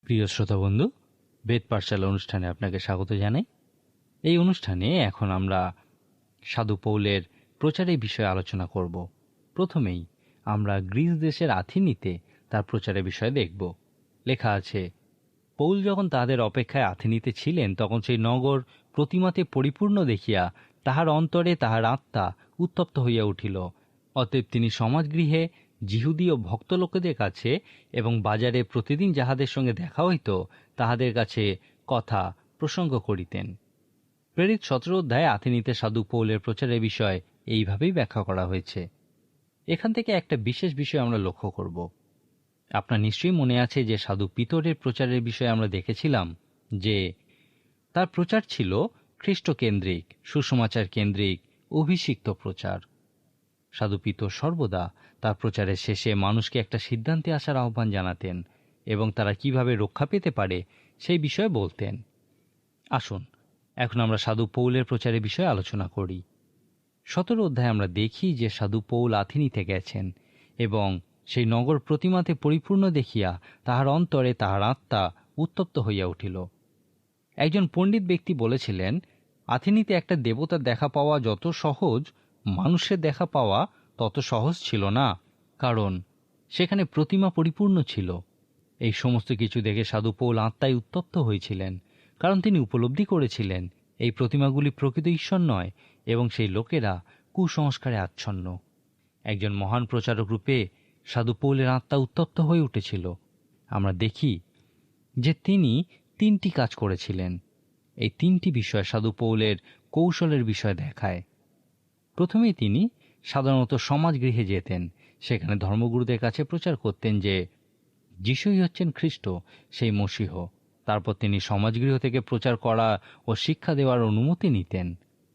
প্রিয় শ্রোতা বন্ধু, বেদ পাঠশালা অনুষ্ঠানে আপনাকে স্বাগত জানাই। এই অনুষ্ঠানে এখন আমরা সাধু পৌলের প্রচারের বিষয়ে আলোচনা করব। প্রথমেই আমরা গ্রিস দেশের আথিনিতে তার প্রচারের বিষয়ে দেখব। লেখা আছে, পৌল যখন তাহাদের অপেক্ষায় আথিনিতে ছিলেন, তখন সেই নগর প্রতিমাতে পরিপূর্ণ দেখিয়া তাহার অন্তরে তাহার আত্মা উত্তপ্ত হইয়া উঠিল। অতএব তিনি সমাজগৃহে যিহুদী ও ভক্ত লোকেদের কাছে এবং বাজারে প্রতিদিন যাহাদের সঙ্গে দেখা হইত তাহাদের কাছে কথা প্রসঙ্গ করিতেন। প্রেরিত 17 অধ্যায়ে আথিনিতে সাধু পৌলের প্রচারের বিষয় এইভাবেই ব্যাখ্যা করা হয়েছে। এখান থেকে একটা বিশেষ বিষয় আমরা লক্ষ্য করব। আপনার নিশ্চয়ই মনে আছে যে সাধু পিতরের প্রচারের বিষয়ে আমরা দেখেছিলাম যে তার প্রচার ছিল খ্রিস্টকেন্দ্রিক, সুসমাচার কেন্দ্রিক, অভিষিক্ত প্রচার। সাধু পিতর সর্বদা তার প্রচারের শেষে মানুষকে একটা সিদ্ধান্তে আসার আহ্বান জানাতেন এবং তারা কিভাবে রক্ষা পেতে পারে সেই বিষয়ে বলতেন। আসুন এখন আমরা সাধু পৌলের প্রচারের বিষয়ে আলোচনা করি। 17 অধ্যায়ে আমরা দেখি যে সাধু পৌল আথিনিতে গেছেন এবং সেই নগর প্রতিমাতে পরিপূর্ণ দেখিয়া তাহার অন্তরে তাহার আত্মা উত্তপ্ত হইয়া উঠিল। একজন পণ্ডিত ব্যক্তি বলেছিলেন, আথিনিতে একটা দেবতার দেখা পাওয়া যত সহজ, মানুষের দেখা পাওয়া তত সহজ ছিল না, কারণ সেখানে প্রতিমা পরিপূর্ণ ছিল। এই সমস্ত কিছু দেখে সাধু পৌল আত্মায় উত্তপ্ত হয়েছিলেন, কারণ তিনি উপলব্ধি করেছিলেন এই প্রতিমাগুলি প্রকৃত ঈশ্বর নয় এবং সেই লোকেরা কুসংস্কারে আচ্ছন্ন। একজন মহান প্রচারক রূপে সাধু পৌলের আত্মা উত্তপ্ত হয়ে উঠেছিল। আমরা দেখি যে তিনি 3টি কাজ করেছিলেন। এই 3টি বিষয় সাধু পৌলের কৌশলের বিষয় দেখায়। প্রথমেই তিনি সাধারণত সমাজগৃহে যেতেন, সেখানে ধর্মগুরুদের কাছে প্রচার করতেন যে যিশুই হচ্ছেন খ্রিস্ট, সেই মসীহ। তারপর তিনি সমাজগৃহ থেকে প্রচার করা ও শিক্ষা দেওয়ার অনুমতি নিতেন।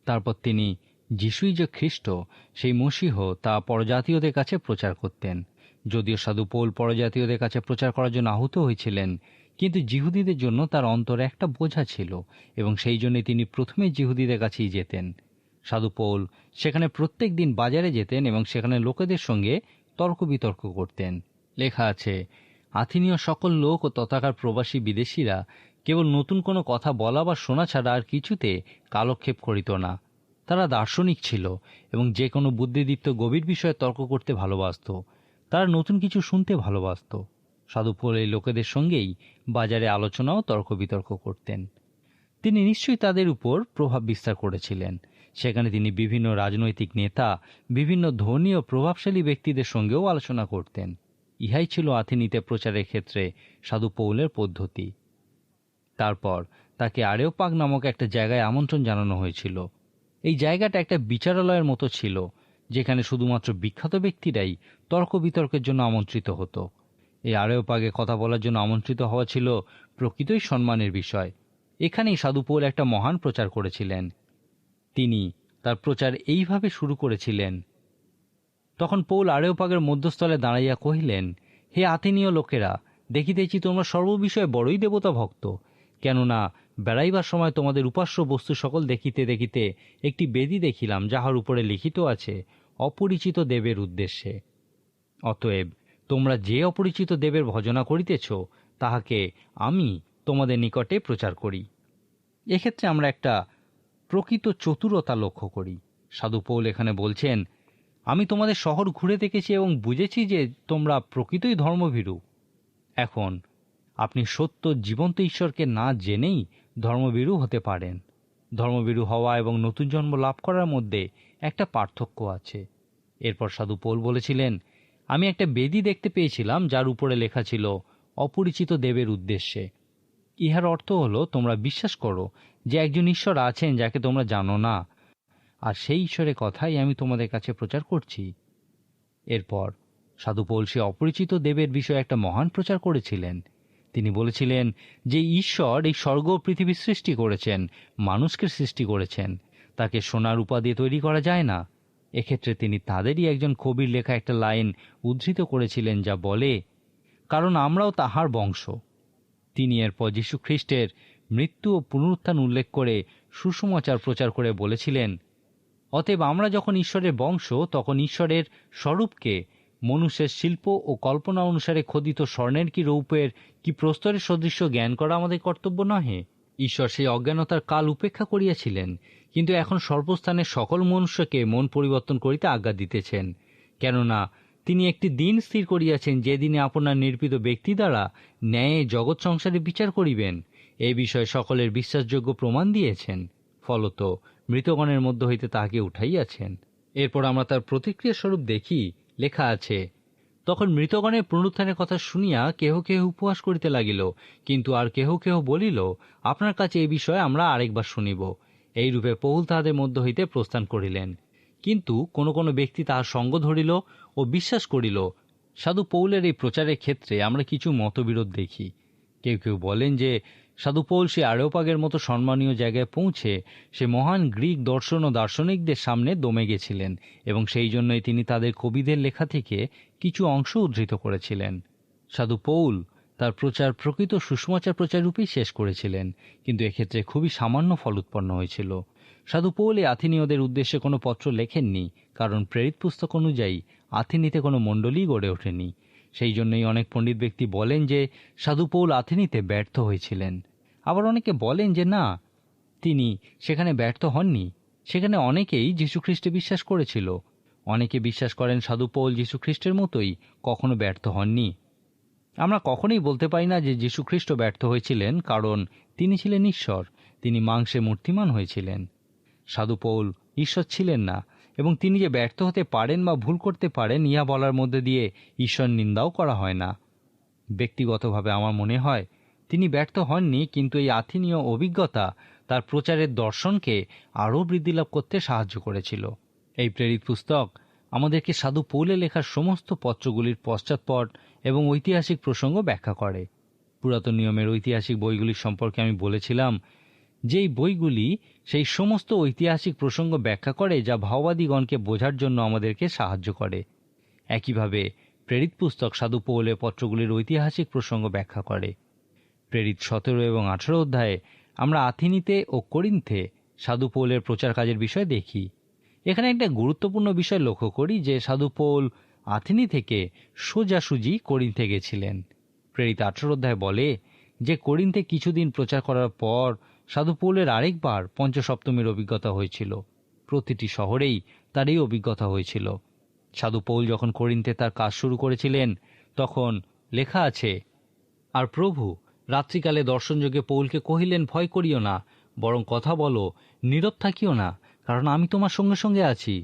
তারপর তিনি যিশুই যে খ্রিস্ট, সেই মসীহ, তা পরজাতীয়দের কাছে প্রচার করতেন। যদিও সাধু পৌল পরজাতীয়দের কাছে প্রচার করার জন্য আহত হয়েছিলেন, কিন্তু যিহুদীদের জন্য তার অন্তরে একটা বোঝা ছিল এবং সেই জন্য তিনি প্রথমে যিহুদীদের কাছেই যেতেন। সাধু পৌল সেখানে প্রত্যেক দিন বাজারে যেতেন এবং সেখানে লোকেদের সঙ্গে তর্ক বিতর্ক করতেন। লেখা আছে, আথিনীয় সকল লোক ও তথাকার প্রবাসী বিদেশিরা কেবল নতুন কোনো কথা বলা বা শোনা ছাড়া আর কিছুতে কালক্ষেপ করিত না। তারা দার্শনিক ছিল এবং যে কোনো বুদ্ধিদীপ্ত গভীর বিষয়ে তর্ক করতে ভালোবাসত। তারা নতুন কিছু শুনতে ভালোবাসত। সাধু পৌল এই লোকেদের সঙ্গেই বাজারে আলোচনা ও তর্ক বিতর্ক করতেন। তিনি নিশ্চয়ই তাদের উপর প্রভাব বিস্তার করেছিলেন। সেখানে তিনি বিভিন্ন রাজনৈতিক নেতা, বিভিন্ন ধনী ও প্রভাবশালী ব্যক্তিদের সঙ্গেও আলোচনা করতেন। ইহাই ছিল আথিনিতে প্রচারের ক্ষেত্রে সাধু পৌলের পদ্ধতি। তারপর তাকে আরেওপাগ নামক একটা জায়গায় আমন্ত্রণ জানানো হয়েছিল। এই জায়গাটা একটা বিচারালয়ের মতো ছিল, যেখানে শুধুমাত্র বিখ্যাত ব্যক্তিরাই তর্ক বিতর্কের জন্য আমন্ত্রিত হতো। এই আরেওপাগে কথা বলার জন্য আমন্ত্রিত হওয়া ছিল প্রকৃতই সম্মানের বিষয়। এখানেই সাধু পৌল একটা মহান প্রচার করেছিলেন। তিনি তার প্রচার এইভাবে শুরু করেছিলেন। তখন পৌল আরেওপাগের মধ্যস্থলে দাঁড়াইয়া কহিলেন, হে আথেনীয় লোকেরা, দেখিতেছি তোমরা সর্ববিষয়ে বড়ই দেবতা ভক্ত। কেননা বেড়াইবার সময় তোমাদের উপাস্য বস্তু সকল দেখিতে দেখিতে একটি বেদী দেখিলাম, যাহার উপরে লিখিত আছে, অপরিচিত দেবের উদ্দেশ্যে। অতএব তোমরা যে অপরিচিত দেবের ভজনা করিতেছ, তাহাকে আমি তোমাদের নিকটে প্রচার করি। এক্ষেত্রে আমরা একটা প্রকৃত চতুরতা লক্ষ্য করি। সাধু পৌল এখানে বলছেন, আমি তোমাদের শহর ঘুরে দেখেছি এবং বুঝেছি যে তোমরা প্রকৃতই ধর্মভীরু। এখন আপনি সত্য জীবন্ত ঈশ্বরকে না জেনেই ধর্মভীরু হতে পারেন। ধর্মভীরু হওয়া এবং নতুন জন্ম লাভ করার মধ্যে একটা পার্থক্য আছে। এরপর সাধু পৌল বলেছিলেন, আমি একটা বেদী দেখতে পেয়েছিলাম, যার উপরে লেখা ছিল, অপরিচিত দেবের উদ্দেশ্যে। ইহার অর্থ হলো, তোমরা বিশ্বাস করো যে একজন ঈশ্বর আছেন যাকে তোমরা জানো না, আর সেই ঈশ্বরের কথাই আমি তোমাদের কাছে প্রচার করছি। এরপর সাধু পৌল সে অপরিচিত দেবের বিষয়ে একটা মহান প্রচার করেছিলেন। তিনি বলেছিলেন যে ঈশ্বর এই স্বর্গ ও পৃথিবী সৃষ্টি করেছেন, মানুষকে সৃষ্টি করেছেন, তাকে সোনার রূপা দিয়ে তৈরি করা যায় না। এক্ষেত্রে তিনি তাদেরই একজন কবির লেখা একটা লাইন উদ্ধৃত করেছিলেন, যা বলে, কারণ আমরাও তাহার বংশ। তিনি এরপর যীশু খ্রিস্টের মৃত্যু ও পুনরুত্থান উল্লেখ করে সুসমাচার প্রচার করে বলেছিলেন, অতএব আমরা যখন ঈশ্বরের বংশ, তখন ঈশ্বরের স্বরূপকে মনুষ্যের শিল্প ও কল্পনা অনুসারে খোদিত স্বর্ণের কি রৌপ্যের কি প্রস্তরের সদৃশ্য জ্ঞান করা আমাদের কর্তব্য নহে? ঈশ্বর সেই অজ্ঞানতার কাল উপেক্ষা করিয়াছিলেন, কিন্তু এখন সর্বস্থানের সকল মনুষ্যকে মন পরিবর্তন করিতে আজ্ঞা দিতেছেন। কেননা তিনি একটি দিন স্থির করিয়াছেন, যে দিনে আপনার নির্পিত ব্যক্তি দ্বারা ন্যায়ে জগৎ সংসারে বিচার করিবেন। এই বিষয়ে সকলের বিশ্বাসযোগ্য প্রমাণ দিয়েছেন, ফলত মৃতগণের মধ্য হইতে তাহাকে উঠাইয়াছেন। এরপর আমরা তার প্রতিক্রিয়া স্বরূপ দেখি, লেখা আছে, তখন মৃতগণের পুনরুত্থানের কথা শুনিয়া কেহ কেহ উপহাস করিতে লাগিল, কিন্তু আর কেহ কেহ বলিল, আপনার কাছে এই বিষয়ে আমরা আরেকবার শুনিব। এইরূপে পৌল তাহাদের মধ্য হইতে প্রস্থান করিলেন। কিন্তু কোন কোন ব্যক্তি তাহার সঙ্গ ধরিল ও বিশ্বাস করিল। সাধু পৌলের এই প্রচারের ক্ষেত্রে আমরা কিছু মতবিরোধ দেখি। কেউ কেউ বলেন যে সাধু পৌল সে আরেওপাগের মতো সম্মানীয় জায়গায় পৌঁছে সে মহান গ্রিক দর্শন ও দার্শনিকদের সামনে দমে গেছিলেন, এবং সেই জন্যই তিনি তাদের কবিদের লেখা থেকে কিছু অংশ উদ্ধৃত করেছিলেন। সাধু পৌল তার প্রচার প্রকৃত সুসমাচার প্রচার রূপেই শেষ করেছিলেন, কিন্তু এক্ষেত্রে খুবই সামান্য ফল উৎপন্ন হয়েছিল। সাধু পৌল এই আথিনীয়দের উদ্দেশ্যে কোনো পত্র লেখেননি, কারণ প্রেরিত পুস্তক অনুযায়ী আথিনীতে কোনো মণ্ডলী গড়ে ওঠেনি। সেই জন্যই অনেক পণ্ডিত ব্যক্তি বলেন যে সাধু পৌল আথেনিতে ব্যর্থ হয়েছিলেন। আবার অনেকে বলেন যে না, তিনি সেখানে ব্যর্থ হননি, সেখানে অনেকেই যীশুখ্রিস্টে বিশ্বাস করেছিল। অনেকে বিশ্বাস করেন সাধু পৌল যীশুখ্রিস্টের মতোই কখনো ব্যর্থ হননি। আমরা কখনোই বলতে পারি না যে যীশুখ্রিস্ট ব্যর্থ হয়েছিলেন, কারণ তিনি ছিলেন ঈশ্বর, তিনি মাংসে মূর্তিমান হয়েছিলেন। সাধু পৌল ঈশ্বর ছিলেন না, এবং তিনি যে ব্যর্থ হতে পারেন বা ভুল করতে পারেন ইহা বলার মধ্যে দিয়ে ঈশ্বর নিন্দাও করা হয় না। ব্যক্তিগতভাবে আমার মনে হয় তিনি ব্যর্থ হননি, কিন্তু এই আথিনীয় অভিজ্ঞতা তার প্রচারের দর্শনকে আরও বৃদ্ধিলাভ করতে সাহায্য করেছিল। এই প্রেরিত পুস্তক আমাদেরকে সাধু পৌলে লেখার সমস্ত পত্রগুলির পশ্চাৎপট এবং ঐতিহাসিক প্রসঙ্গ ব্যাখ্যা করে। পুরাতন নিয়মের ঐতিহাসিক বইগুলির সম্পর্কে আমি বলেছিলাম যেই বইগুলি সেই সমস্ত ঐতিহাসিক প্রসঙ্গ ব্যাখ্যা করে যা ভাওবাদীগণকে বোঝার জন্য আমাদেরকে সাহায্য করে। একইভাবে প্রেরিত পুস্তক সাধু পৌলের পত্রগুলির ঐতিহাসিক প্রসঙ্গ ব্যাখ্যা করে। প্রেরিত 17 এবং 18 অধ্যায়ে আমরা আথিনীতে ও করিন্থে সাধু পৌলের প্রচার কাজের বিষয় দেখি। এখানে একটা গুরুত্বপূর্ণ বিষয় লক্ষ্য করি যে সাধু পৌল আথিনী থেকে সোজাসুজি করিন্থে গেছিলেন। প্রেরিত 18 অধ্যায় বলে যে করিন্থে কিছুদিন প্রচার করার পর সাধু পৌলের আরেকবার পঞ্চসপ্তমীর অভিজ্ঞতা হয়েছিল। প্রতিটি শহরেই তার এই অভিজ্ঞতা হয়েছিল। সাধু পৌল যখন করিন্থে তার কাজ শুরু করেছিলেন, তখন লেখা আছে, আর প্রভু রাত্রিকালে দর্শনযোগে পৌলকে কহিলেন, ভয় করিও না, বরং কথা বলো, নীরব থাকিও না, কারণ আমি তোমার সঙ্গে সঙ্গে আছি।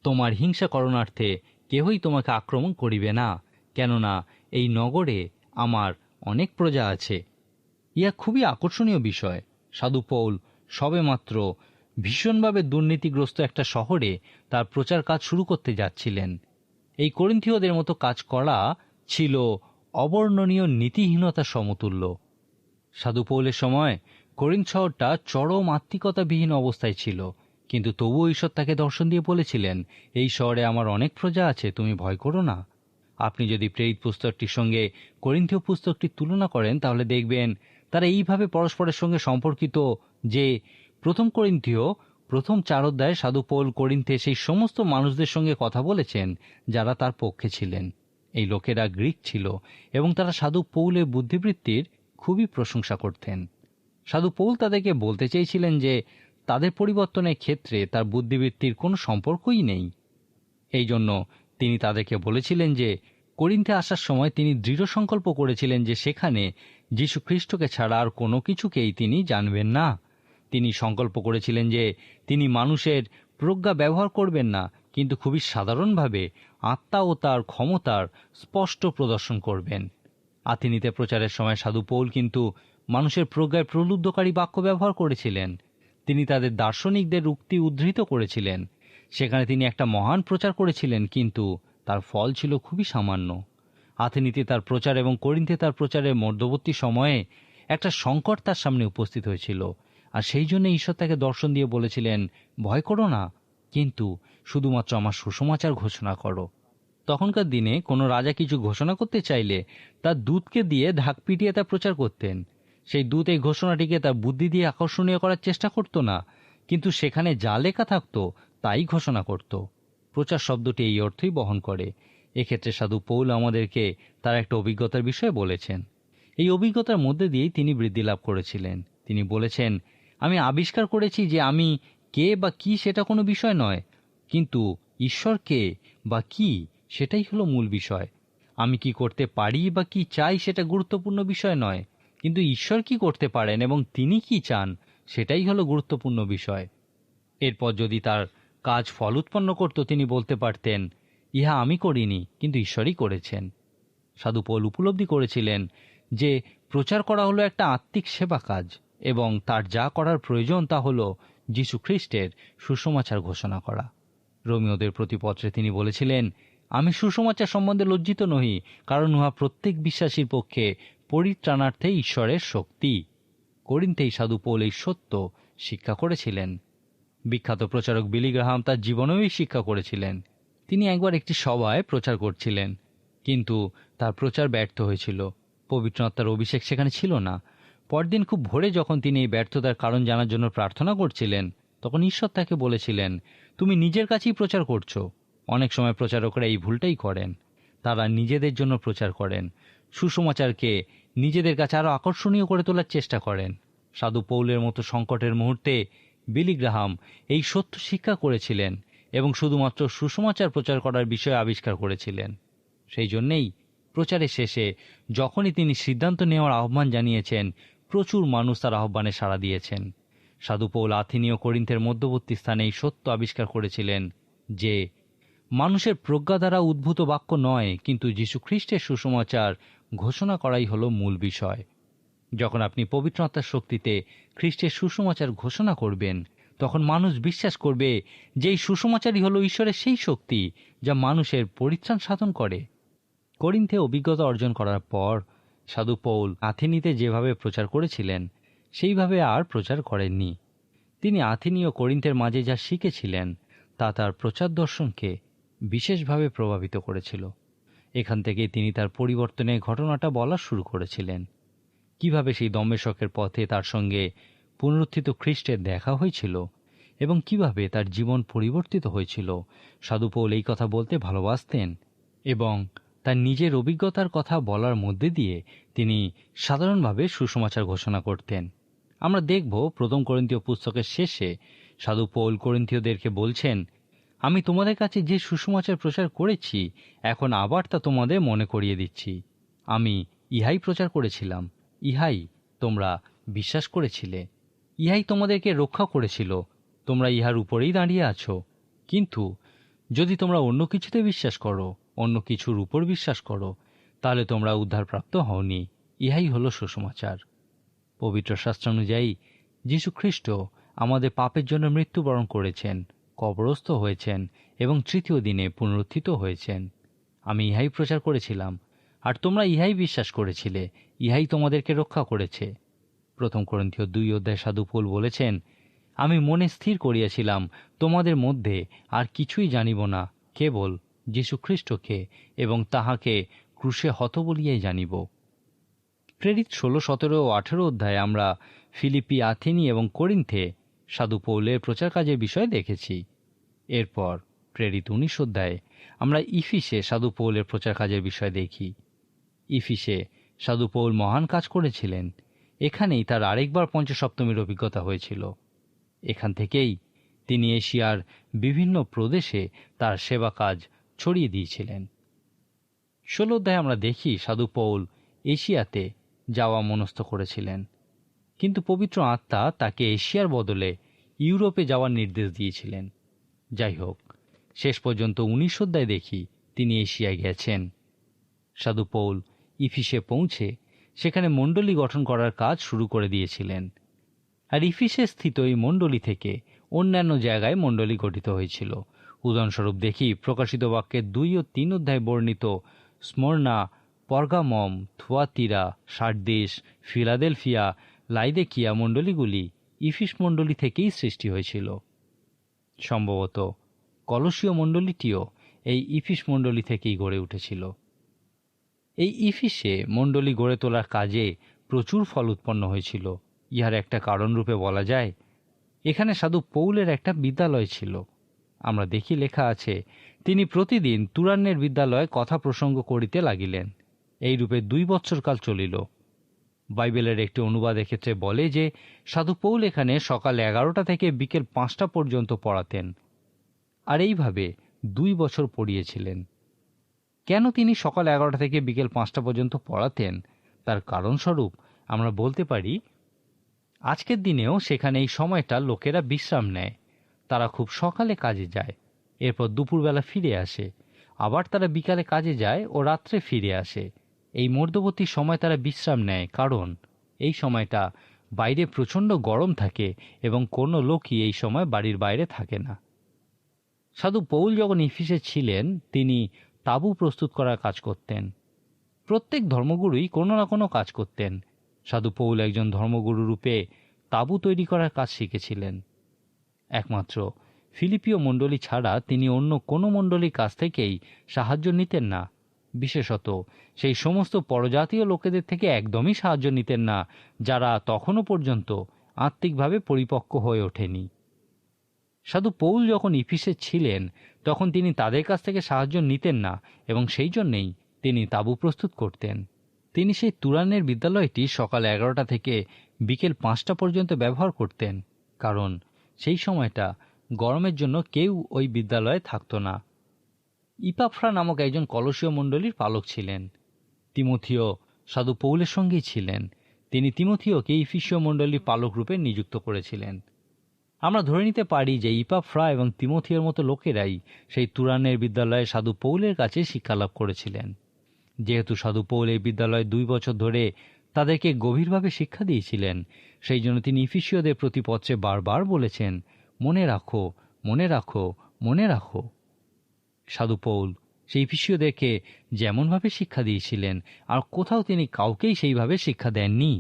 তোমার হিংসা করণার্থে কেহই তোমাকে আক্রমণ করিবে না, কেননা এই নগরে আমার অনেক প্রজা আছে। ইহা খুবই আকর্ষণীয় বিষয়। সাধু পৌল সবেমাত্র ভীষণভাবে দুর্নীতিগ্রস্ত একটা শহরে তার প্রচার কাজ শুরু করতে যাচ্ছিলেন। এই করিন্থীয়দের মতো কাজ করা ছিল অবর্ণনীয় নীতিহীনতার সমতুল্য। সাধু পৌলের সময় করিন্থ শহরটা চরম আত্মিকতাবিহীন অবস্থায় ছিল, কিন্তু তবুও ঈশ্বর তাকে দর্শন দিয়ে বলেছিলেন, এই শহরে আমার অনেক প্রজা আছে, তুমি ভয় করো না। আপনি যদি প্রেরিত পুস্তকটির সঙ্গে করিন্থীয় পুস্তকটির তুলনা করেন, তাহলে দেখবেন তারা এইভাবে পরস্পরের সঙ্গে সম্পর্কিত যে প্রথম করিন্থীয় 4 অধ্যায়ে সাধু পৌল করিন্থে সেই সমস্ত মানুষদের সঙ্গে কথা বলেছেন যারা তার পক্ষে ছিলেন। এই লোকেরা গ্রিক ছিল এবং তারা সাধু পৌলের বুদ্ধিবৃত্তির খুবই প্রশংসা করতেন। সাধু পৌল তাদেরকে বলতে চেয়েছিলেন যে তাদের পরিবর্তনের ক্ষেত্রে তার বুদ্ধিবৃত্তির কোনো সম্পর্কই নেই। এই জন্য তিনি তাদেরকে বলেছিলেন যে করিন্থে আসার সময় তিনি দৃঢ় সংকল্প করেছিলেন যে সেখানে যীশু খ্রিস্টকে ছাড়া আর কোনো কিছুকেই তিনি জানবেন না। তিনি সংকল্প করেছিলেন যে তিনি মানুষের প্রজ্ঞা ব্যবহার করবেন না, কিন্তু খুবই সাধারণভাবে আত্মা ও তার ক্ষমতার স্পষ্ট প্রদর্শন করবেন। আথিনীতে প্রচারের সময় সাধু পৌল কিন্তু মানুষের প্রজ্ঞায় প্রলুব্ধকারী বাক্য ব্যবহার করেছিলেন। তিনি তাদের দার্শনিকদের উক্তি উদ্ধৃত করেছিলেন। সেখানে তিনি একটা মহান প্রচার করেছিলেন, কিন্তু তার ফল ছিল খুবই সামান্য। আথেনীতে তার প্রচার এবং করিন্থে তার প্রচারের মধ্যবর্তী সময়ে একটা সংকট তার সামনে উপস্থিত হয়েছিল, আর সেই জন্য ঈশ্বর তাকে দর্শন দিয়ে বলেছিলেন, ভয় করো না, কিন্তু শুধুমাত্র আমার সুসমাচার ঘোষণা করো। তখনকার দিনে কোনো রাজা কিছু ঘোষণা করতে চাইলে তার দূতকে দিয়ে ঢাক পিটিয়ে তা প্রচার করতেন। সেই দূত এই ঘোষণাটিকে তার বুদ্ধি দিয়ে আকর্ষণীয় করার চেষ্টা করত না, কিন্তু সেখানে যা লেখা থাকতো তাই ঘোষণা করত। প্রচার শব্দটি এই অর্থই বহন করে। এক্ষেত্রে সাধু পৌল আমাদেরকে তার একটা অভিজ্ঞতার বিষয়ে বলেছেন। এই অভিজ্ঞতার মধ্যে দিয়েই তিনি বৃদ্ধি লাভ করেছিলেন। তিনি বলেছেন, আমি আবিষ্কার করেছি যে আমি কে বা কি সেটা কোনো বিষয় নয়, কিন্তু ঈশ্বর কে বা কি সেটাই হলো মূল বিষয়। আমি কি করতে পারি বা কি চাই সেটা গুরুত্বপূর্ণ বিষয় নয়, কিন্তু ঈশ্বর কি করতে পারেন এবং তিনি কি চান সেটাই হলো গুরুত্বপূর্ণ বিষয়। এরপর যদি তার কাজ ফল উৎপন্ন করত, তিনি বলতে পারতেন, ইহা আমি করিনি, কিন্তু ঈশ্বরই করেছেন। সাধু পৌল উপলব্ধি করেছিলেন যে প্রচার করা হলো একটা আত্মিক সেবা কাজ, এবং তার যা করার প্রয়োজন তা হলো যীশু খ্রিস্টের সুসমাচার ঘোষণা করা। রোমীয়দের প্রতি পত্রে তিনি বলেছিলেন, আমি সুসমাচার সম্বন্ধে লজ্জিত নহি, কারণ উহা প্রত্যেক বিশ্বাসীর পক্ষে পরিত্রাণার্থে ঈশ্বরের শক্তি। করিন্থেই সাধু পৌল এই সত্য শিক্ষা করেছিলেন। বিখ্যাত প্রচারক বিলি গ্রাহাম তার জীবনেও এই শিক্ষা করেছিলেন। তিনি একবার একটি সভায় প্রচার করছিলেন, কিন্তু তার প্রচার ব্যর্থ হয়েছিল। পবিত্র আত্মার অভিষেক সেখানে ছিল না। পরদিন খুব ভোরে যখন তিনি এই ব্যর্থতার কারণ জানার জন্য প্রার্থনা করছিলেন, তখন ঈশ্বর তাকে বলেছিলেন, তুমি নিজের কাছেই প্রচার করছো। অনেক সময় প্রচারকরা এই ভুলটাই করেন। তারা নিজেদের জন্য প্রচার করেন, সুসমাচারকে নিজেদের কাছে আরও আকর্ষণীয় করে তোলার চেষ্টা করেন। সাধু পৌলের মতো সংকটের মুহূর্তে বিলি গ্রাহাম এই সত্য শিক্ষা করেছিলেন এবং শুধুমাত্র সুসমাচার প্রচার করার বিষয় আবিষ্কার করেছিলেন। সেই জন্যেই প্রচারের শেষে যখনই তিনি সিদ্ধান্ত নেওয়ার আহ্বান জানিয়েছেন, প্রচুর মানুষ তার আহ্বানে সাড়া দিয়েছেন। সাধু পৌল আথেনীয় করিন্থের মধ্যবর্তী স্থানে এই সত্য আবিষ্কার করেছিলেন যে মানুষের প্রজ্ঞা দ্বারা উদ্ভূত বাক্য নয়, কিন্তু যীশু খ্রিস্টের সুসমাচার ঘোষণা করাই হলো মূল বিষয়। যখন আপনি পবিত্র আত্মার শক্তিতে খ্রিস্টের সুসমাচার ঘোষণা করবেন, তখন মানুষ বিশ্বাস করবে যে এই সুসমাচারই হলো ঈশ্বরের সেই শক্তি যা মানুষের পরিত্রাণ সাধন করে। করিন্থে অভিজ্ঞতা অর্জন করার পর সাধু পৌল আথেনীতে যেভাবে প্রচার করেছিলেন সেইভাবে আর প্রচার করেননি। তিনি আথেনীয় করিন্থের মাঝে যা শিখেছিলেন তা তার প্রচার দর্শনকে বিশেষভাবে প্রভাবিত করেছিল। এখান থেকে তিনি তার পরিবর্তনের ঘটনাটা বলা শুরু করেছিলেন। কিভাবে সেই দম্মেশকের পথে তার সঙ্গে পুনরুত্থিত খ্রিস্টের দেখা হয়েছিল এবং কিভাবে তার জীবন পরিবর্তিত হয়েছিল। সাধু পৌল এই কথা বলতে ভালোবাসতেন এবং তার নিজের অভিজ্ঞতার কথা বলার মধ্যে দিয়ে তিনি সাধারণভাবে সুসমাচার ঘোষণা করতেন। আমরা দেখব প্রথম করিন্থীয় পুস্তকের শেষে সাধু পৌল করিন্থীয়দেরকে বলছেন, আমি তোমাদের কাছে যে সুসমাচার প্রচার করেছি এখন আবার তা তোমাদের মনে করিয়ে দিচ্ছি। আমি ইহাই প্রচার করেছিলাম, ইহাই তোমরা বিশ্বাস করেছিলে, ইহাই তোমাদেরকে রক্ষা করেছিল, তোমরা ইহার উপরেই দাঁড়িয়ে আছো। কিন্তু যদি তোমরা অন্য কিছুতে বিশ্বাস করো, অন্য কিছুর উপর বিশ্বাস করো, তাহলে তোমরা উদ্ধারপ্রাপ্ত হওনি। ইহাই হলো সুসমাচার। পবিত্র শাস্ত্র অনুযায়ী যীশু খ্রিস্ট আমাদের পাপের জন্য মৃত্যুবরণ করেছেন, কবরস্থ হয়েছেন এবং তৃতীয় দিনে পুনরুত্থিত হয়েছেন। আমি ইহাই প্রচার করেছিলাম, আর তোমরা ইহাই বিশ্বাস করেছিলে, ইহাই তোমাদেরকে রক্ষা করেছে। প্রথম করিন্থীয় 2 সাধু পৌল বলেছেন, আমি মনে স্থির করিয়াছিলাম তোমাদের মধ্যে আর কিছুই জানিব না, কেবল যীশু খ্রিস্টকে এবং তাহাকে ক্রুশে হত বলিয়াই জানিব। প্রেরিত 16, 17 ও 18 অধ্যায়ে আমরা ফিলিপি, আথেনি এবং করিন্থে সাধু পৌলের প্রচার কাজের বিষয়ে দেখেছি। এরপর প্রেরিত 19 অধ্যায়ে আমরা ইফিসে সাধু পৌলের প্রচার কাজের বিষয় দেখি। ইফিসে সাধু পৌল মহান কাজ করেছিলেন। এখানেই তার আরেকবার পঞ্চসপ্তমীর অভিজ্ঞতা হয়েছিল। এখান থেকেই তিনি এশিয়ার বিভিন্ন প্রদেশে তার সেবা কাজ ছড়িয়ে দিয়েছিলেন। 16 অধ্যায়ে আমরা দেখি সাধু পৌল এশিয়াতে যাওয়া মনস্থ করেছিলেন, কিন্তু পবিত্র আত্মা তাকে এশিয়ার বদলে ইউরোপে যাওয়ার নির্দেশ দিয়েছিলেন। যাই হোক, শেষ পর্যন্ত 19 অধ্যায়ে দেখি তিনি এশিয়ায় গেছেন। সাধু পৌল ইফিসে পৌঁছে সেখানে মণ্ডলী গঠন করার কাজ শুরু করে দিয়েছিলেন। আর ইফিসে স্থিত এই মণ্ডলী থেকে অন্যান্য জায়গায় মণ্ডলী গঠিত হয়েছিল। উদাহরণস্বরূপ দেখি প্রকাশিত বাক্যের 2 ও 3 অধ্যায়ে বর্ণিত স্মরনা, পর্গামম, থুয়াতিরা, সার্দিস, ফিলাদেলফিয়া, লাইদেকিয়া মণ্ডলীগুলি ইফিস মণ্ডলী থেকেই সৃষ্টি হয়েছিল। সম্ভবত কলসীয় মণ্ডলীটিও এই ইফিস মণ্ডলী থেকেই গড়ে উঠেছিল। এই ইফিসে মণ্ডলী গড়ে তোলার কাজে প্রচুর ফল উৎপন্ন হয়েছিল। ইহার একটা কারণ রূপে বলা যায়, এখানে সাধু পৌলের একটা বিদ্যালয় ছিল। আমরা দেখি লেখা আছে, তিনি প্রতিদিন তুরান্নের বিদ্যালয়ে কথা প্রসঙ্গ করিতে লাগিলেন। এইরূপে 2 বৎসরকাল চলিল। বাইবেলের একটি অনুবাদ এক্ষেত্রে বলে যে সাধু পৌল এখানে সকাল 11টা থেকে বিকেল 5টা পর্যন্ত পড়াতেন, আর এইভাবে 2 বছর পড়িয়েছিলেন। কেন তিনি সকাল 11টা থেকে বিকেল 5টা পর্যন্ত পড়াতেন, তার কারণস্বরূপ আমরা বলতে পারি আজকের দিনেও সেখানে এই সময়টা লোকেরা বিশ্রাম নেয়। তারা খুব সকালে কাজে যায়, এরপর দুপুরবেলা ফিরে আসে, আবার তারা বিকালে কাজে যায় ও রাত্রে ফিরে আসে। এই মধ্যবর্তী সময় তারা বিশ্রাম নেয়, কারণ এই সময়টা বাইরে প্রচণ্ড গরম থাকে এবং কোনো লোকই এই সময় বাড়ির বাইরে থাকে না। সাধু পৌল যখন ইফিসে ছিলেন তিনি তাঁবু প্রস্তুত করার কাজ করতেন। প্রত্যেক ধর্মগুরুই কোনো না কোনো কাজ করতেন। সাধু পৌল একজন ধর্মগুরু রূপে তাঁবু তৈরি করার কাজ শিখেছিলেন। একমাত্র ফিলিপীয় মণ্ডলী ছাড়া তিনি অন্য কোনো মণ্ডলীর কাছ থেকেই সাহায্য নিতেন না। বিশেষত সেই সমস্ত পরজাতীয় লোকেদের থেকে একদমই সাহায্য নিতেন না যারা তখনও পর্যন্ত আত্মিকভাবে পরিপক্ক হয়ে ওঠেনি। সাধু পৌল যখন ইফিসে ছিলেন তখন তিনি তাদের কাছ থেকে সাহায্য নিতেন না এবং সেই জন্যেই তিনি তাঁবু প্রস্তুত করতেন। তিনি সেই তুরানের বিদ্যালয়টি সকাল 11টা থেকে বিকেল 5টা পর্যন্ত ব্যবহার করতেন, কারণ সেই সময়টা গরমের জন্য কেউ ওই বিদ্যালয়ে থাকত না। ইপাফ্রা নামক একজন কলসীয় মণ্ডলীর পালক ছিলেন। তিমথিও সাধু পৌলের সঙ্গেই ছিলেন। তিনি তিমথিওকে ইফিসীয় মণ্ডলীর পালক রূপে নিযুক্ত করেছিলেন। আমরা ধরে নিতে পারি যে ইপাফ্রা এবং তিমথিওর মতো লোকেরাই সেই তুরানের বিদ্যালয়ে সাধু পৌলের কাছে শিক্ষালাভ করেছিলেন। যেহেতু সাধু পৌল এই বিদ্যালয়ে 2 বছর ধরে তাদেরকে গভীরভাবে শিক্ষা দিয়েছিলেন, সেই জন্য তিনি ইফিসীয়দের প্রতি পত্রে বারবার বলেছেন, মনে রাখো, মনে রাখো, মনে রাখো। সাধু পৌল সেই ইফিসীয়দেরকে যেমনভাবে শিক্ষা দিয়েছিলেন আর কোথাও তিনি কাউকেই সেইভাবে শিক্ষা দেননি।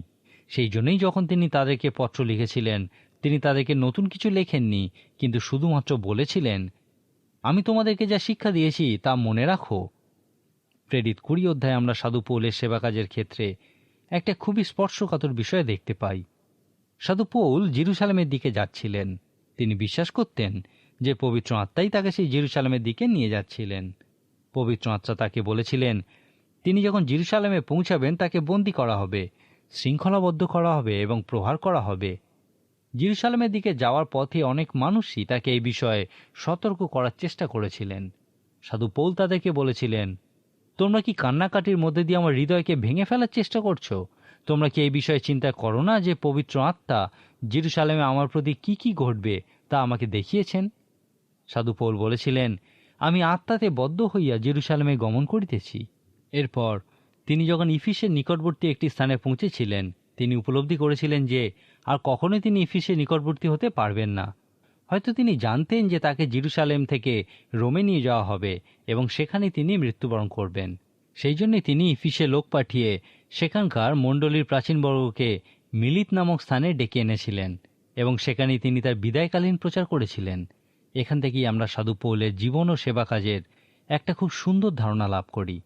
সেই জন্যই যখন তিনি তাদেরকে পত্র লিখেছিলেন তিনি তাদেরকে নতুন কিছু লেখেননি, কিন্তু শুধুমাত্র বলেছিলেন, আমি তোমাদেরকে যা শিক্ষা দিয়েছি তা মনে রাখো। প্রেরিত 20 অধ্যায়ে আমরা সাধু পৌলের সেবা কাজের ক্ষেত্রে একটা খুবই স্পর্শকাতর বিষয় দেখতে পাই। সাধু পৌল জেরুসালেমের দিকে যাচ্ছিলেন। তিনি বিশ্বাস করতেন যে পবিত্র আত্মাই তাকে সেই জেরুসালেমের দিকে নিয়ে যাচ্ছিলেন। পবিত্র আত্মা তাকে বলেছিলেন তিনি যখন জেরুসালেমে পৌঁছাবেন তাকে বন্দী করা হবে, শৃঙ্খলাবদ্ধ করা হবে এবং প্রহার করা হবে। জেরুসালেমের দিকে যাওয়ার পথে অনেক মানুষই তাকে এই বিষয়ে সতর্ক করার চেষ্টা করেছিলেন। সাধু পৌল তাদেরকে বলেছিলেন, তোমরা কি কান্নাকাটির মধ্যে দিয়ে আমার হৃদয়কে ভেঙে ফেলার চেষ্টা করছো? তোমরা কি এই বিষয়ে চিন্তা করো না যে পবিত্র আত্মা জেরুসালেমে আমার প্রতি কি কি ঘটবে তা আমাকে দেখিয়েছেন? সাধু পৌল বলেছিলেন, আমি আত্মাতে বদ্ধ হইয়া জেরুসালেমে গমন করিতেছি। এরপর তিনি যখন ইফিসের নিকটবর্তী একটি স্থানে পৌঁছেছিলেন তিনি উপলব্ধি করেছিলেন যে আর কখনোই তিনি ইফিসের নিকটবর্তী হতে পারবেন না। হয়তো তিনি জানতেন যে তাকে জেরুসালেম থেকে রোমে নিয়ে যাওয়া হবে এবং সেখানে তিনি মৃত্যুবরণ করবেন। সেই জন্যই তিনি ইফিসে লোক পাঠিয়ে সেখানকার মণ্ডলীর প্রাচীনবর্গকে মিলিত নামক স্থানে ডেকে এনেছিলেন এবং সেখানেই তিনি তার বিদায়কালীন প্রচার করেছিলেন। এখান থেকেই আমরা সাধু পৌলের জীবন ও সেবা কাজের একটা খুব সুন্দর ধারণা লাভ করি।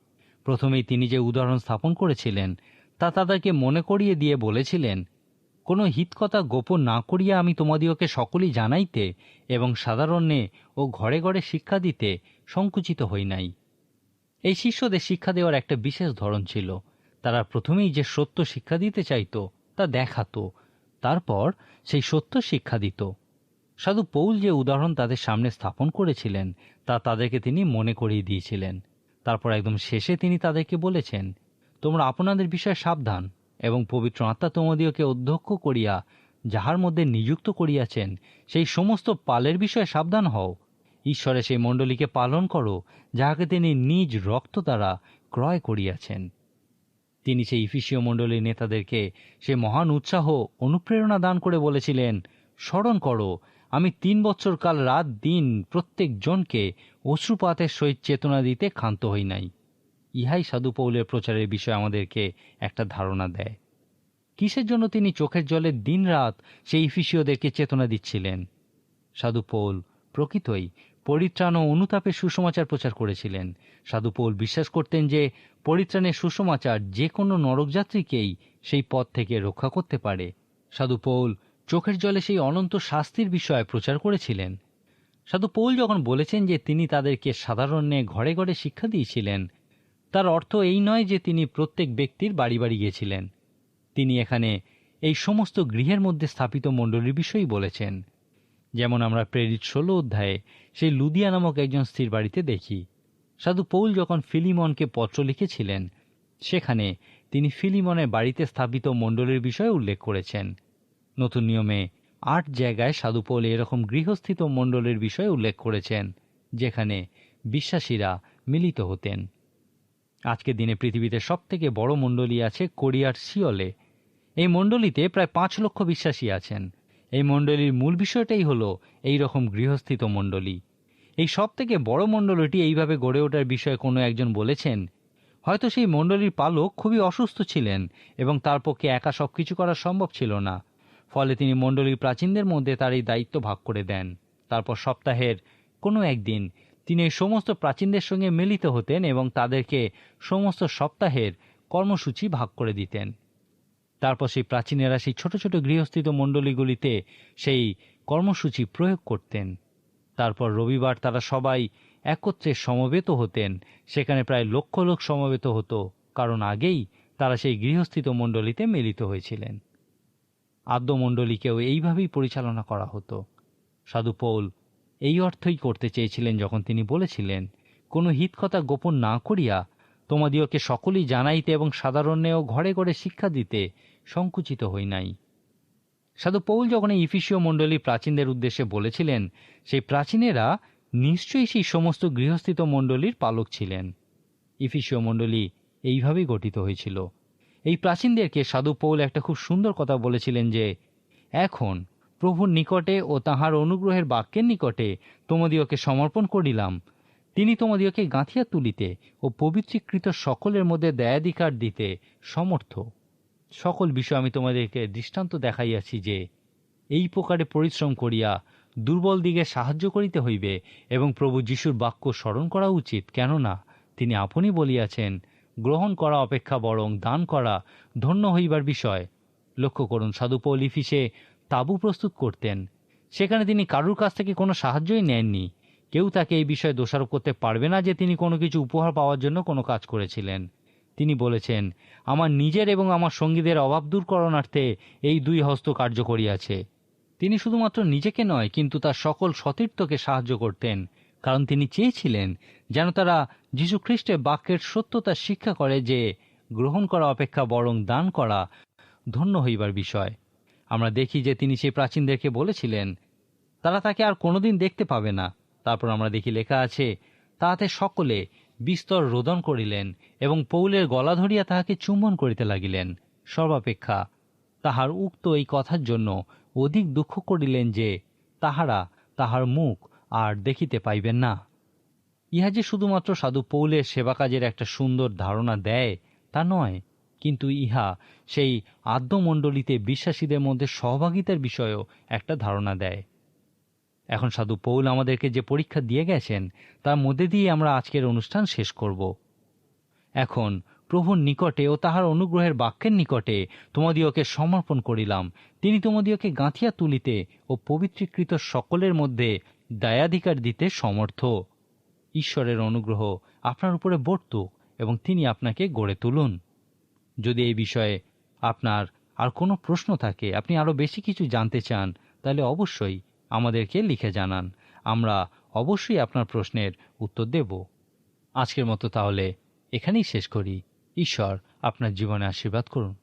প্রথমেই তিনি যে উদাহরণ স্থাপন করেছিলেন তা তাদেরকে মনে করিয়ে দিয়ে বলেছিলেন, কোনো হিতকথা গোপন না করিয়া আমি তোমাদিওকে সকলেই জানাইতে এবং সাধারণে ও ঘরে ঘরে শিক্ষা দিতে সংকুচিত হই নাই। এই শিষ্যদের শিক্ষা দেওয়ার একটা বিশেষ ধরন ছিল। তারা প্রথমেই যে সত্য শিক্ষা দিতে চাইত তা দেখাতো, তারপর সেই সত্য শিক্ষা দিত। সাধু পৌল যে উদাহরণ তাদের সামনে স্থাপন করেছিলেন তা তাদেরকে তিনি মনে করিয়ে দিয়েছিলেন। তারপর একদম শেষে তিনি তাদেরকে বলেছেন, তোমরা আপনাদের বিষয়ে সাবধান এবং পবিত্র আত্মা তোমাদিওকে অধ্যক্ষ করিয়া যাহার মধ্যে নিযুক্ত করিয়াছেন সেই সমস্ত পালের বিষয়ে সাবধান হও। ঈশ্বরে সেই মণ্ডলীকে পালন করো যাহাকে তিনি নিজ রক্ত দ্বারা ক্রয় করিয়াছেন। তিনি সেই ইফিসীয় মণ্ডলীর নেতাদেরকে সে মহান উৎসাহ অনুপ্রেরণা দান করে বলেছিলেন, স্মরণ করো আমি 3 বছর কাল রাত দিন প্রত্যেক জনকে অশ্রুপাতের সহিত চেতনা দিতে ক্ষান্ত হই নাই। ইহাই সাধু পৌলের প্রচারের বিষয়ে আমাদেরকে একটা ধারণা দেয়। কিসের জন্য তিনি চোখের জলে দিন রাত সেই ইফিসীয়দেরকে চেতনা দিচ্ছিলেন? সাধু পৌল প্রকৃতই পরিত্রাণ ও অনুতাপের সুসমাচার প্রচার করেছিলেন। সাধু পৌল বিশ্বাস করতেন যে পরিত্রাণের সুসমাচার যে কোনো নরকযাত্রীকেই সেই পথ থেকে রক্ষা করতে পারে। সাধু পৌল চোখের জলে সেই অনন্ত শাস্তির বিষয়ে প্রচার করেছিলেন। সাধু পৌল যখন বলেছেন যে তিনি তাদেরকে সাধারণে ঘরে ঘরে শিক্ষা দিয়েছিলেন, তার অর্থ এই নয় যে তিনি প্রত্যেক ব্যক্তির বাড়ি বাড়ি গিয়েছিলেন। তিনি এখানে এই সমস্ত গৃহের মধ্যে স্থাপিত মণ্ডলীর বিষয়ই বলেছেন। যেমন আমরা প্রেরিত 16 অধ্যায়ে সেই লুদিয়া নামক একজন স্ত্রীর বাড়িতে দেখি। সাধু পৌল যখন ফিলিমনকে পত্র লিখেছিলেন, সেখানে তিনি ফিলিমনের বাড়িতে স্থাপিত মণ্ডলীর বিষয়ে উল্লেখ করেছেন। নতুন নিয়মে 8 জায়গায় সাধু পৌল এরকম গৃহস্থিত মণ্ডলীর বিষয়ে উল্লেখ করেছেন, যেখানে বিশ্বাসীরা মিলিত হতেন। আজকের দিনে পৃথিবীতে সবথেকে বড় মণ্ডলী আছে কোরিয়ার সিওলে। এই মণ্ডলীতে প্রায় 5 লক্ষ বিশ্বাসী আছেন। এই মণ্ডলীর মূল বিষয়টাই হলো এই রকম গৃহস্থিত মণ্ডলী। এই সব থেকে বড় মণ্ডলীটি এইভাবে গড়ে ওঠার বিষয়ে কোনো একজন বলেছেন, হয়তো সেই মণ্ডলীর পালক খুবই অসুস্থ ছিলেন এবং তার পক্ষে একা সব কিছু করা সম্ভব ছিল না। ফলে তিনি মণ্ডলীর প্রাচীনদের মধ্যে তার এই দায়িত্ব ভাগ করে দেন। তারপর সপ্তাহের কোনো একদিন তিনি এই সমস্ত প্রাচীনদের সঙ্গে মিলিত হতেন এবং তাদেরকে সমস্ত সপ্তাহের কর্মসূচি ভাগ করে দিতেন। তারপর সেই প্রাচীনেরা সেই ছোট ছোট গৃহস্থিত মণ্ডলীগুলিতে সেই কর্মসূচি প্রয়োগ করতেন। তারপর রবিবার তারা সবাই একত্রে সমবেত হতেন। সেখানে প্রায় লক্ষ লোক সমবেত হতো, কারণ আগেই তারা সেই গৃহস্থিত মণ্ডলীতে মিলিত হয়েছিলেন। আদ্য মণ্ডলীকেও এইভাবেই পরিচালনা করা হতো। সাধু পৌল এই অর্থই করতে চেয়েছিলেন যখন তিনি বলেছিলেন, কোনো হিতকথা গোপন না করিয়া তোমাদিওকে সকলেই জানাইতে এবং সাধারণেও ঘরে ঘরে শিক্ষা দিতে সংকুচিত হই নাই। সাধু পৌল যখন এই ইফিসীয় মণ্ডলী প্রাচীনদের উদ্দেশ্যে বলেছিলেন, সেই প্রাচীনেরা নিশ্চয়ই সেই সমস্ত গৃহস্থিত মণ্ডলীর পালক ছিলেন। ইফিসীয় মণ্ডলী এইভাবেই গঠিত হয়েছিল। এই প্রাচীনদেরকে সাধু পৌল একটা খুব সুন্দর কথা বলেছিলেন যে, এখন প্রভুর নিকটে ও তাঁহার অনুগ্রহের বাক্যের নিকটে তোমাদিওকে সমর্পণ করিলাম। তিনি তোমাদিওকে গাঁথিয়া তুলিতে ও পবিত্রীকৃত সকলের মধ্যে দয়াধিকার দিতে সমর্থ। সকল বিষয় আমি তোমাদেরকে দৃষ্টান্ত দেখাইয়াছি যে, এই প্রকারে পরিশ্রম করিয়া দুর্বল দিকে সাহায্য করিতে হইবে এবং প্রভু যিশুর বাক্য স্মরণ করা উচিত, কেননা তিনি আপনি বলিয়াছেন, গ্রহণ করা অপেক্ষা বরং দান করা ধন্য হইবার বিষয়। লক্ষ্য করুন, সাধু পৌল ইফিসে তাঁবু প্রস্তুত করতেন। সেখানে তিনি কারুর কাছ থেকে কোনো সাহায্যই নেননি। কেউ তাকে এই বিষয়ে দোষারোপ করতে পারবে না যে তিনি কোনো কিছু উপহার পাওয়ার জন্য কোনো কাজ করেছিলেন। তিনি বলেছেন, আমার নিজের এবং আমার সঙ্গীদের অভাব দূর করণার্থে এই 2 হস্ত কার্য করিয়াছে। তিনি শুধুমাত্র নিজেকে নয়, কিন্তু তার সকল সতীর্থকে সাহায্য করতেন, কারণ তিনি চেয়েছিলেন যেন তারা যীশু খ্রিস্টের বাক্যের সত্যতা শিক্ষা করে যে, গ্রহণ করা অপেক্ষা বরং দান করা ধন্য হইবার বিষয়। আমরা দেখি যে তিনি সেই প্রাচীনদেরকে বলেছিলেন তারা তাকে আর কোনোদিন দেখতে পাবে না। তারপর আমরা দেখি লেখা আছে, তাহাতে সকলে বিস্তর রোদন করিলেন এবং পৌলের গলা ধরিয়া তাহাকে চুম্বন করিতে লাগিলেন। সর্বাপেক্ষা তাহার উক্ত এই কথার জন্য অধিক দুঃখ করিলেন যে তাহারা তাহার মুখ আর দেখিতে পাইবেন না। ইহা যে শুধুমাত্র সাধু পৌলের সেবা কাজের একটা সুন্দর ধারণা দেয় তা নয়, কিন্তু ইহা সেই আদ্যমণ্ডলীতে বিশ্বাসীদের মধ্যে সহভাগিতার বিষয়েও একটা ধারণা দেয়। এখন সাধু পৌল আমাদেরকে যে পরীক্ষা দিয়ে গেছেন, তার মধ্যে দিয়ে আমরা আজকের অনুষ্ঠান শেষ করব। এখন প্রভুর নিকটে ও তাহার অনুগ্রহের বাক্যের নিকটে তোমাদিওকে সমর্পণ করিলাম। তিনি তোমাদিওকে গাঁথিয়া তুলিতে ও পবিত্রীকৃত সকলের মধ্যে দায়াধিকার দিতে সমর্থ। ঈশ্বরের অনুগ্রহ আপনার উপরে বর্তুক এবং তিনি আপনাকে গড়ে তুলুন। যদি এই বিষয়ে আপনার আর কোনো প্রশ্ন থাকে, আপনি আরও বেশি কিছু জানতে চান, তাহলে অবশ্যই আমাদেরকে লিখে জানান। আমরা অবশ্যই আপনার প্রশ্নের উত্তর দেব। আজকের মতো তাহলে এখানেই শেষ করি। ঈশ্বর আপনার জীবনে আশীর্বাদ করুন।